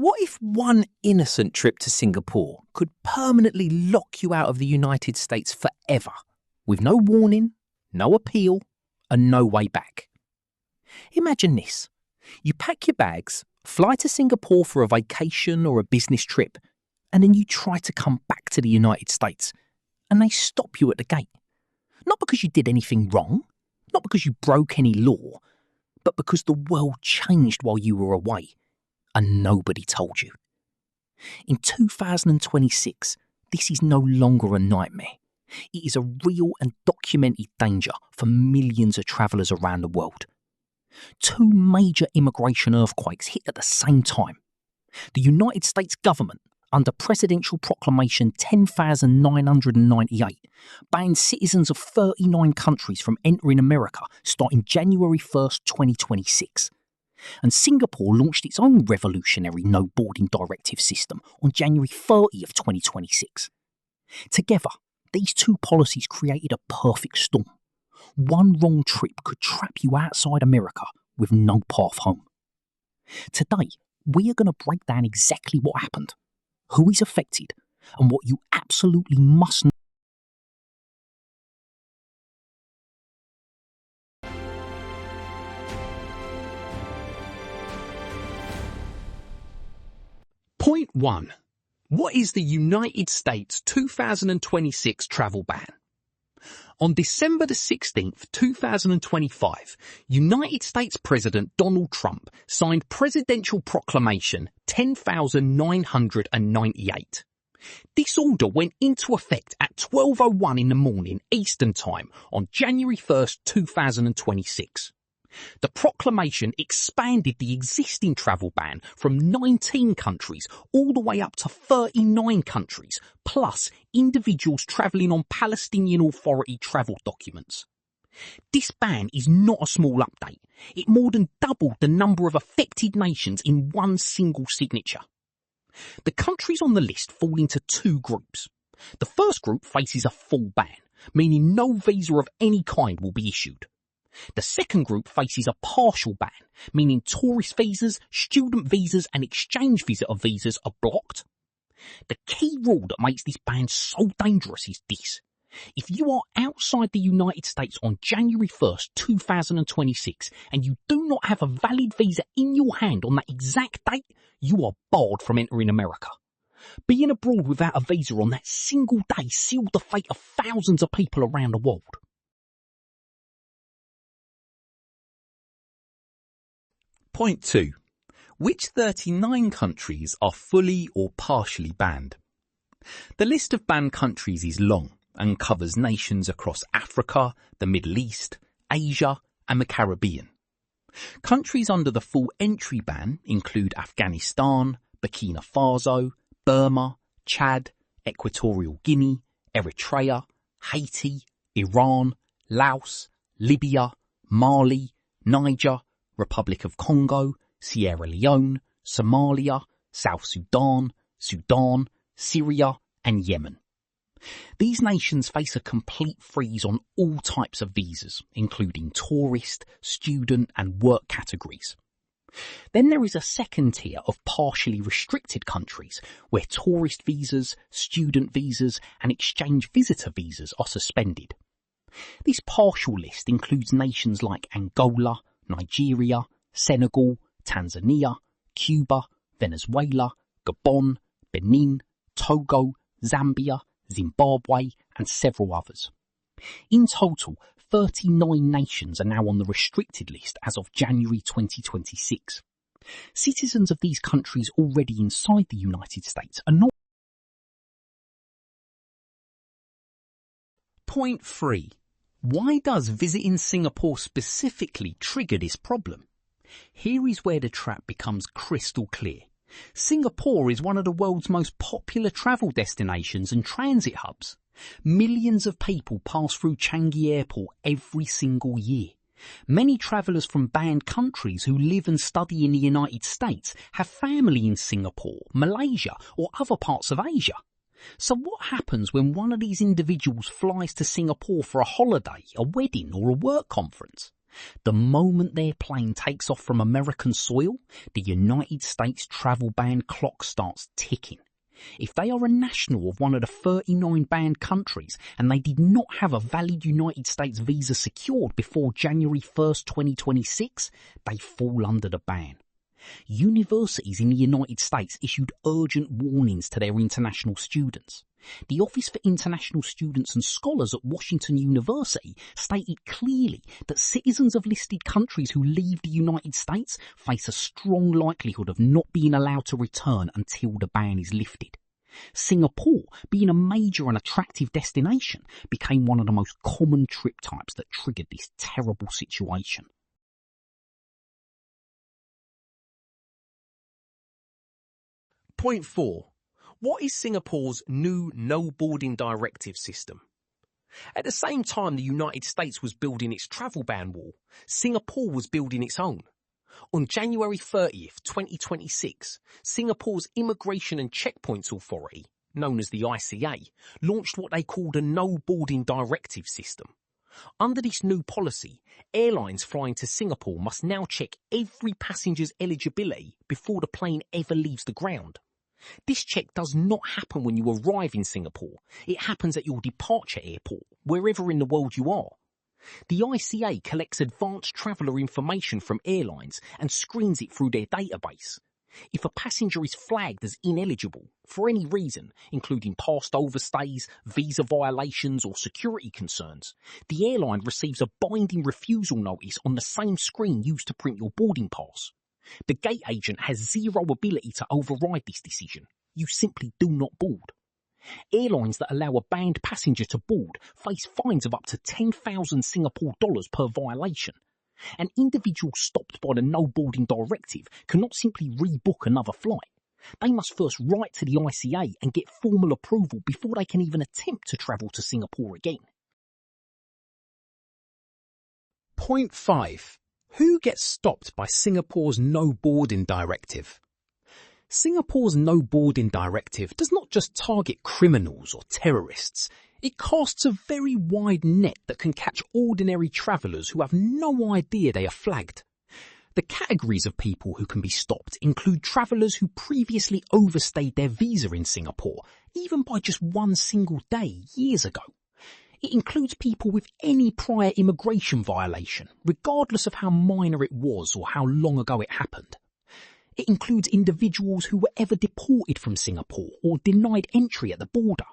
What if one innocent trip to Singapore could permanently lock you out of the United States forever, with no warning, no appeal, and no way back? Imagine this. You pack your bags, fly to Singapore for a vacation or a business trip, and then you try to come back to the United States, and they stop you at the gate. Not because you did anything wrong, not because you broke any law, but because the world changed while you were away, and nobody told you. In 2026, this is no longer a nightmare. It is a real and documented danger for millions of travellers around the world. Two major immigration earthquakes hit at the same time. The United States government, under Presidential Proclamation 10,998, banned citizens of 39 countries from entering America starting January 1st, 2026. And Singapore launched its own revolutionary No-Boarding Directive system on January 30th, 2026. Together, these two policies created a perfect storm. One wrong trip could trap you outside America with no path home. Today, we are going to break down exactly what happened, who is affected, and what you absolutely must know. Point 1. What is the United States 2026 travel ban? On December the 16th, 2025, United States President Donald Trump signed Presidential Proclamation 10,998. This order went into effect at 12:01 in the morning Eastern Time on January 1st, 2026. The proclamation expanded the existing travel ban from 19 countries all the way up to 39 countries, plus individuals travelling on Palestinian Authority travel documents. This ban is not a small update. It more than doubled the number of affected nations in one single signature. The countries on the list fall into two groups. The first group faces a full ban, meaning no visa of any kind will be issued. The second group faces a partial ban, meaning tourist visas, student visas and exchange visitor visas are blocked. The key rule that makes this ban so dangerous is this. If you are outside the United States on January 1st, 2026 and you do not have a valid visa in your hand on that exact date, you are barred from entering America. Being abroad without a visa on that single day sealed the fate of thousands of people around the world. Point 2. Which 39 countries are fully or partially banned? The list of banned countries is long and covers nations across Africa, the Middle East, Asia and the Caribbean. Countries under the full entry ban include Afghanistan, Burkina Faso, Burma, Chad, Equatorial Guinea, Eritrea, Haiti, Iran, Laos, Libya, Mali, Niger, Republic of Congo, Sierra Leone, Somalia, South Sudan, Sudan, Syria and Yemen. These nations face a complete freeze on all types of visas, including tourist, student and work categories. Then there is a second tier of partially restricted countries where tourist visas, student visas and exchange visitor visas are suspended. This partial list includes nations like Angola, Nigeria, Senegal, Tanzania, Cuba, Venezuela, Gabon, Benin, Togo, Zambia, Zimbabwe and several others. In total, 39 nations are now on the restricted list as of January 2026. Citizens of these countries already inside the United States are not. Point 3. Why does visiting Singapore specifically trigger this problem? Here is where the trap becomes crystal clear. Singapore is one of the world's most popular travel destinations and transit hubs. Millions of people pass through Changi Airport every single year. Many travellers from banned countries who live and study in the United States have family in Singapore, Malaysia or other parts of Asia. So what happens when one of these individuals flies to Singapore for a holiday, a wedding or a work conference? The moment their plane takes off from American soil, the United States travel ban clock starts ticking. If they are a national of one of the 39 banned countries and they did not have a valid United States visa secured before January 1st, 2026, they fall under the ban. Universities in the United States issued urgent warnings to their international students. The Office for International Students and Scholars at Washington University stated clearly that citizens of listed countries who leave the United States face a strong likelihood of not being allowed to return until the ban is lifted. Singapore, being a major and attractive destination, became one of the most common trip types that triggered this terrible situation. Point 4. What is Singapore's new No-Boarding Directive system? At the same time the United States was building its travel ban wall, Singapore was building its own. On January 30th, 2026, Singapore's Immigration and Checkpoints Authority, known as the ICA, launched what they called a No-Boarding Directive system. Under this new policy, airlines flying to Singapore must now check every passenger's eligibility before the plane ever leaves the ground. This check does not happen when you arrive in Singapore. It happens at your departure airport, wherever in the world you are. The ICA collects advanced traveller information from airlines and screens it through their database. If a passenger is flagged as ineligible for any reason, including past overstays, visa violations or security concerns, the airline receives a binding refusal notice on the same screen used to print your boarding pass. The gate agent has zero ability to override this decision. You simply do not board. Airlines that allow a banned passenger to board face fines of up to 10,000 Singapore dollars per violation. An individual stopped by the No-Boarding Directive cannot simply rebook another flight. They must first write to the ICA and get formal approval before they can even attempt to travel to Singapore again. Point 5. Who gets stopped by Singapore's No-Boarding Directive? Singapore's No-Boarding Directive does not just target criminals or terrorists. It casts a very wide net that can catch ordinary travellers who have no idea they are flagged. The categories of people who can be stopped include travellers who previously overstayed their visa in Singapore, even by just one single day years ago. It includes people with any prior immigration violation, regardless of how minor it was or how long ago it happened. It includes individuals who were ever deported from Singapore or denied entry at the border.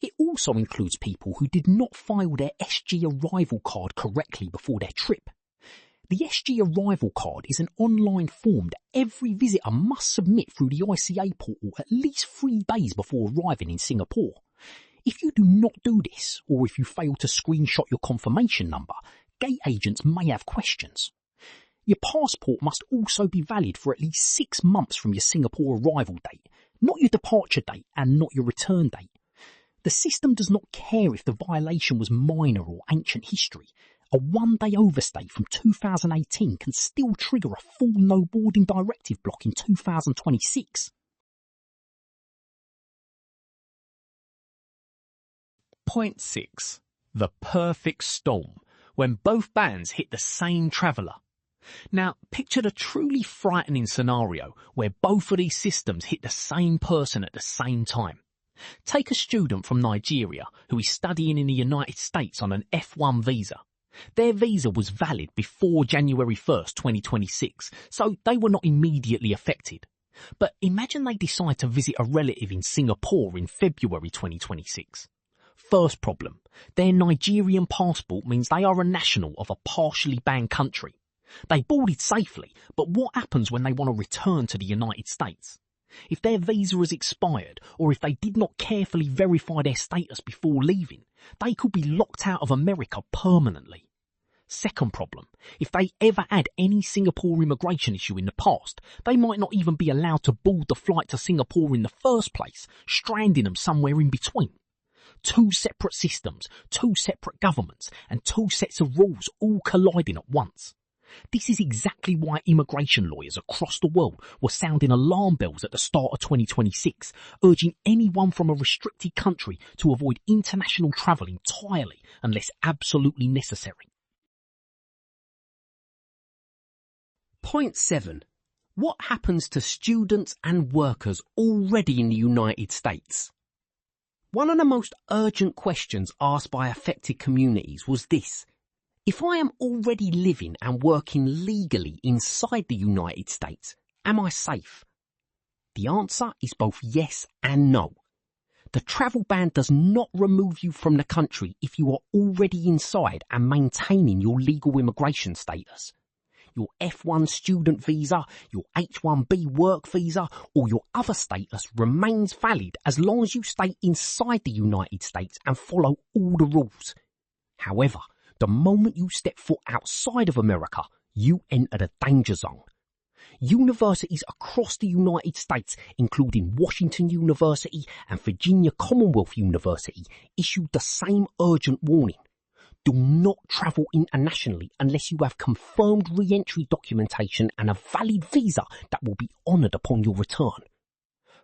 It also includes people who did not file their SG arrival card correctly before their trip. The SG arrival card is an online form that every visitor must submit through the ICA portal at least 3 days before arriving in Singapore. If you do not do this, or if you fail to screenshot your confirmation number, gate agents may have questions. Your passport must also be valid for at least 6 months from your Singapore arrival date, not your departure date and not your return date. The system does not care if the violation was minor or ancient history. A 1-day overstay from 2018 can still trigger a full No-Boarding Directive block in 2026. Point 6. The perfect storm, when both bans hit the same traveller. Now, picture the truly frightening scenario where both of these systems hit the same person at the same time. Take a student from Nigeria who is studying in the United States on an F1 visa. Their visa was valid before January 1st, 2026, so they were not immediately affected. But imagine they decide to visit a relative in Singapore in February 2026. First problem, their Nigerian passport means they are a national of a partially banned country. They boarded safely, but what happens when they want to return to the United States? If their visa has expired, or if they did not carefully verify their status before leaving, they could be locked out of America permanently. Second problem, if they ever had any Singapore immigration issue in the past, they might not even be allowed to board the flight to Singapore in the first place, stranding them somewhere in between. 2 separate systems, 2 separate governments, and 2 sets of rules all colliding at once. This is exactly why immigration lawyers across the world were sounding alarm bells at the start of 2026, urging anyone from a restricted country to avoid international travel entirely unless absolutely necessary. Point 7. What happens to students and workers already in the United States? One of the most urgent questions asked by affected communities was this: if I am already living and working legally inside the United States, am I safe? The answer is both yes and no. The travel ban does not remove you from the country if you are already inside and maintaining your legal immigration status. Your F1 student visa, your H1B work visa, or your other status remains valid as long as you stay inside the United States and follow all the rules. However, the moment you step foot outside of America, you enter the danger zone. Universities across the United States, including Washington University and Virginia Commonwealth University, issued the same urgent warning. Do not travel internationally unless you have confirmed re-entry documentation and a valid visa that will be honoured upon your return.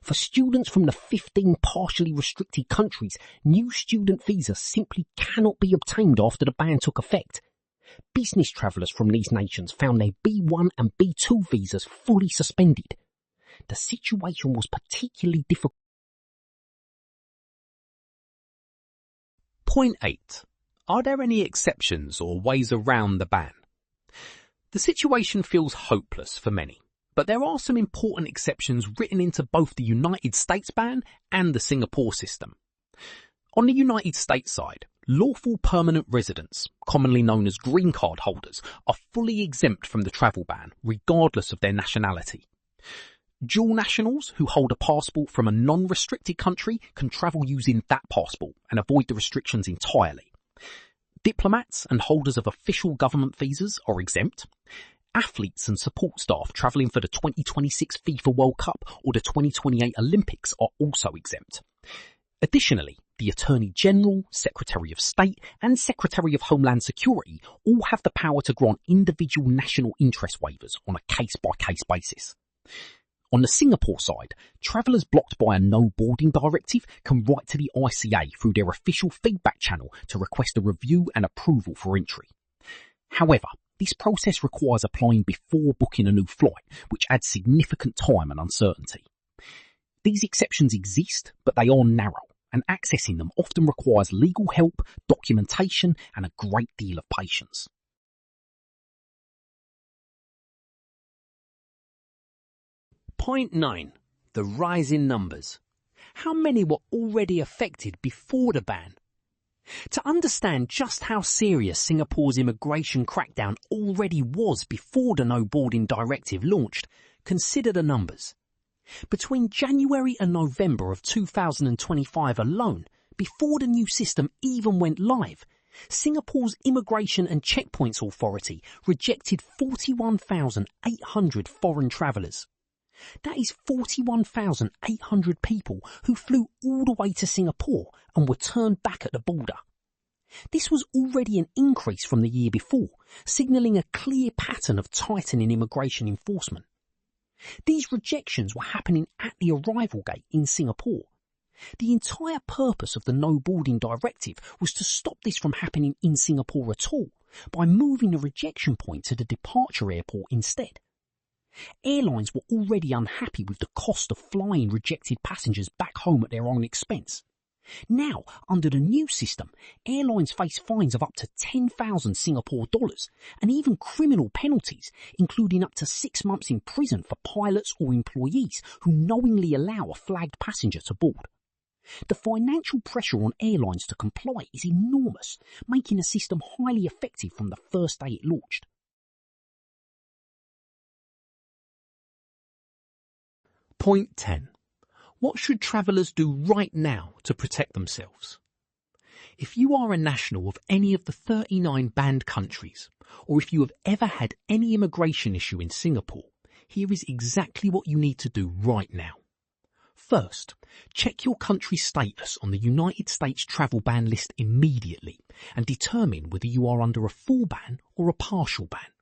For students from the 15 partially restricted countries, new student visas simply cannot be obtained after the ban took effect. Business travellers from these nations found their B1 and B2 visas fully suspended. The situation was particularly difficult. Point 8. Are there any exceptions or ways around the ban? The situation feels hopeless for many, but there are some important exceptions written into both the United States ban and the Singapore system. On the United States side, lawful permanent residents, commonly known as green card holders, are fully exempt from the travel ban, regardless of their nationality. Dual nationals who hold a passport from a non-restricted country can travel using that passport and avoid the restrictions entirely. Diplomats and holders of official government visas are exempt. Athletes and support staff travelling for the 2026 FIFA World Cup or the 2028 Olympics are also exempt. Additionally, the Attorney General, Secretary of State and Secretary of Homeland Security all have the power to grant individual national interest waivers on a case-by-case basis. On the Singapore side, travellers blocked by a No-Boarding Directive can write to the ICA through their official feedback channel to request a review and approval for entry. However, this process requires applying before booking a new flight, which adds significant time and uncertainty. These exceptions exist, but they are narrow, and accessing them often requires legal help, documentation, and a great deal of patience. Point 9. The rise in numbers. How many were already affected before the ban? To understand just how serious Singapore's immigration crackdown already was before the No-Boarding Directive launched, consider the numbers. Between January and November of 2025 alone, before the new system even went live, Singapore's Immigration and Checkpoints Authority rejected 41,800 foreign travellers. That is 41,800 people who flew all the way to Singapore and were turned back at the border. This was already an increase from the year before, signalling a clear pattern of tightening immigration enforcement. These rejections were happening at the arrival gate in Singapore. The entire purpose of the No-Boarding Directive was to stop this from happening in Singapore at all, by moving the rejection point to the departure airport instead. Airlines were already unhappy with the cost of flying rejected passengers back home at their own expense. Now, under the new system, airlines face fines of up to 10,000 Singapore dollars and even criminal penalties, including up to 6 months in prison for pilots or employees who knowingly allow a flagged passenger to board. The financial pressure on airlines to comply is enormous, making the system highly effective from the first day it launched. Point 10. What should travellers do right now to protect themselves? If you are a national of any of the 39 banned countries, or if you have ever had any immigration issue in Singapore, here is exactly what you need to do right now. First, check your country's status on the United States travel ban list immediately and determine whether you are under a full ban or a partial ban.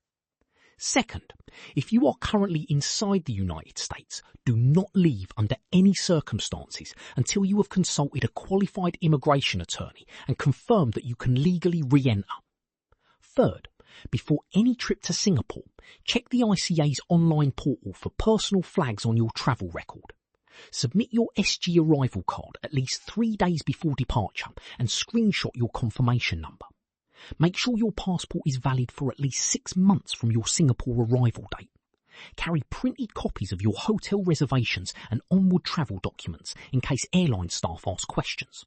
Second, if you are currently inside the United States, do not leave under any circumstances until you have consulted a qualified immigration attorney and confirmed that you can legally re-enter. Third, Before any trip to Singapore, check the ICA's online portal for personal flags on your travel record. Submit your SG arrival card at least 3 days before departure and screenshot your confirmation number. Make sure your passport is valid for at least 6 months from your Singapore arrival date. Carry printed copies of your hotel reservations and onward travel documents in case airline staff ask questions.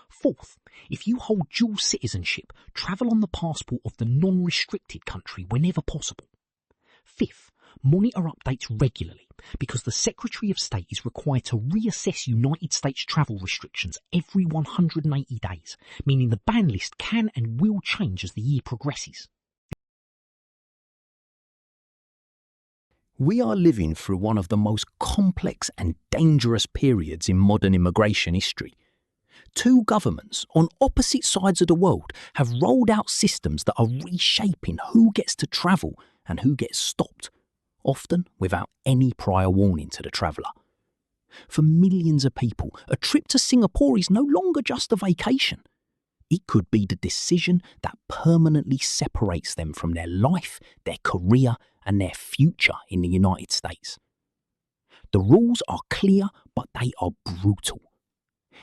Fourth, if you hold dual citizenship, travel on the passport of the non-restricted country whenever possible. Fifth, monitor updates regularly because the Secretary of State is required to reassess United States travel restrictions every 180 days, meaning the ban list can and will change as the year progresses. We are living through one of the most complex and dangerous periods in modern immigration history. Two governments on opposite sides of the world have rolled out systems that are reshaping who gets to travel and who gets stopped, often without any prior warning to the traveller. For millions of people, a trip to Singapore is no longer just a vacation. It could be the decision that permanently separates them from their life, their career, and their future in the United States. The rules are clear, but they are brutal.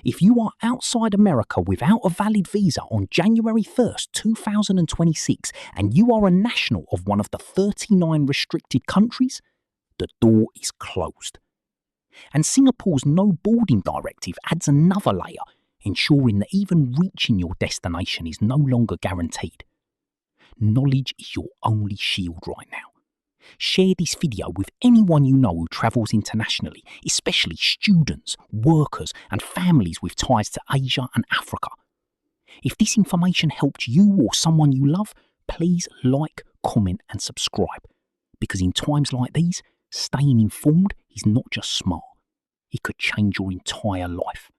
If you are outside America without a valid visa on January 1st, 2026, and you are a national of one of the 39 restricted countries, the door is closed. And Singapore's No-Boarding Directive adds another layer, ensuring that even reaching your destination is no longer guaranteed. Knowledge is your only shield right now. Share this video with anyone you know who travels internationally, especially students, workers, and families with ties to Asia and Africa. If this information helped you or someone you love, please like, comment, and subscribe. Because in times like these, staying informed is not just smart, it could change your entire life.